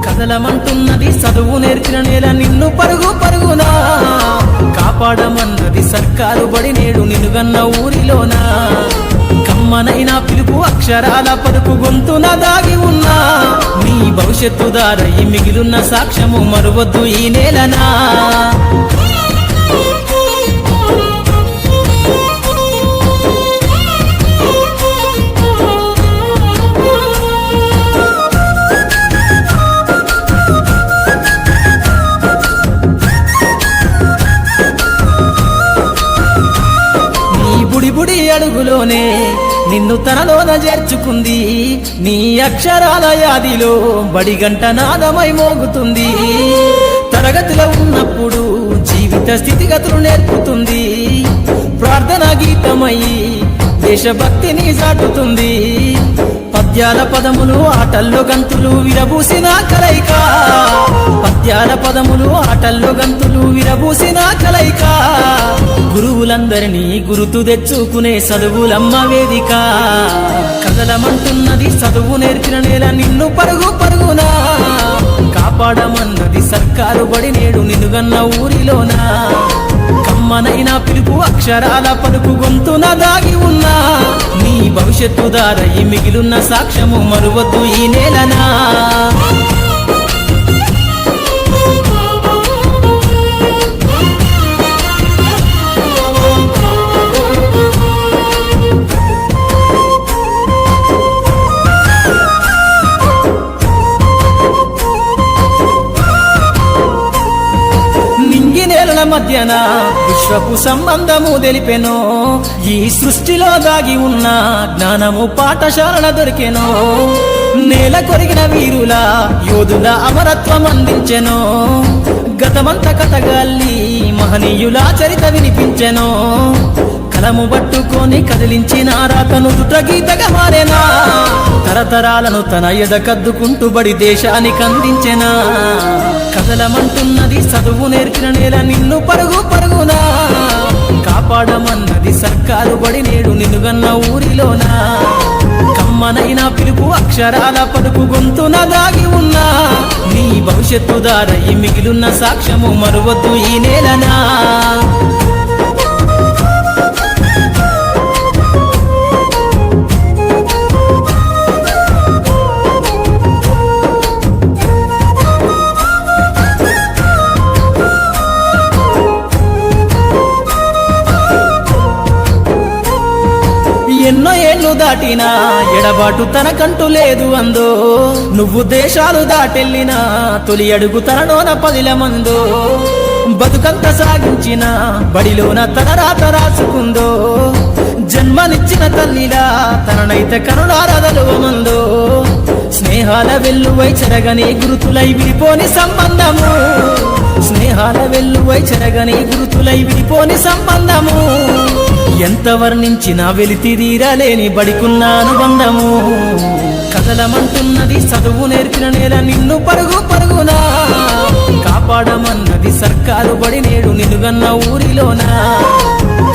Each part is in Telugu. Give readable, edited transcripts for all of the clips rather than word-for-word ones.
కదలమంటున్నది చదువు నేర్చిన నేల నిన్ను పరుగు పరుగునా కాపాడమన్నది సర్కారు బడి నేడు నిన్నుగన్న ఊరిలోనా కమ్మనైనా పిలుపు అక్షరాల పలుకు గొంతున దాగి ఉన్నా నీ భవిష్యత్తు దారై మిగిలున్న సాక్ష్యము మరువద్దు ఈ నేలనా బుడి అడుగులోనే నిన్ను తనలోన చేర్చుకుంది నీ అక్షరాల యాదిలో బడిగంట నాదమై మోగుతుంది తరగతిలో ఉన్నప్పుడు జీవిత స్థితిగతులు నేర్పుతుంది ప్రార్థనా గీతమై దేశభక్తిని చాటుతుంది పద్యాల పదములు ఆటల్లో గంతులు విరబూసిన కలయిక పద్యాల పదములు ఆటల్లో గంతులు విరబూసిన కలయిక గురువులందరినీ గురుతు తెచ్చుకునే చదువులమ్మ వేదిక కదలమంటున్నది చదువు నేర్చిన నేల నిన్ను పరుగు పరుగునా కాపాడమన్నది సర్కారు బడి నేడు నిన్నుగన్న ఊరిలోనా కమ్మనైనా పిలుపు అక్షరాల పలుకు గొంతున దాగి ఉన్నా నీ భవిష్యత్తు దారై మిగిలున్న సాక్ష్యము మరువద్దు ఈ నేలనా మధ్యన విశ్వపు సంబంధము తెలిపెనో ఈ సృష్టిలో దాగి ఉన్న జ్ఞానము పాఠశాలన దొరికెనో నేల కొరిగిన వీరుల యోధుల అమరత్వం అందించెనో గతమంత కథగాల్లి మహనీయుల చరిత వినిపించెనో కలము పట్టుకొని కదిలించిన రాతను దుట గీతగా మారేనా తరతరాలను తన ఎద కద్దుకుంటూ బడి దేశానికి అందించెనా కదలమంటున్నది చదువు నేర్చిన నేల నిన్ను పరుగు పరుగునా కాపాడమన్నది సర్కారు బడి నేడు నిన్నుగన్న ఊరిలోనా కమ్మనైనా పిలుపు అక్షరాల పలుకు గొంతున దాగి ఉన్నా నీ భవిష్యత్తు దారై మిగిలున్న సాక్ష్యము మరువద్దు ఈ నేలనా ఎన్నో ఏళ్ళు దాటినా ఎడబాటు తనకంటూ లేదు అందో నువ్వు దేశాలు దాటెళ్ళినా తొలి అడుగు తనలోన పదిలమందో బతుకంత సాగించిన బడిలోన తన రాత రాసుకుందో జన్మనిచ్చిన తల్లిలా తననైతే కరుణారదలువమందో స్నేహాల వెల్లువై చెరగని గురుతులై విడిపోని సంబంధము స్నేహాల వెల్లువై చెరగని గురుతులై విడిపోని సంబంధము ఎంత వర్ణించినా వెలితిరీరలేని బడికున్న అనుబంధము కదలమంటున్నది చదువు నేర్చిన నేల నిన్ను పరుగు పరుగునా కాపాడమన్నది సర్కారు బడి నేడు నిన్నుగన్న ఊరిలోనా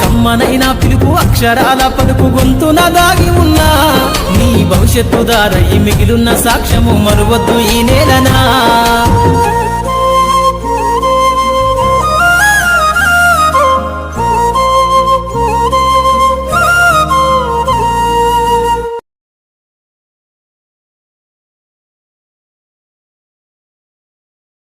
కమ్మనైనా పిలుపు అక్షరాల పలుకు గొంతున దాగి ఉన్నా నీ భవిష్యత్తు దారై మిగిలున్న సాక్ష్యము మరువద్దు ఈ నేలనా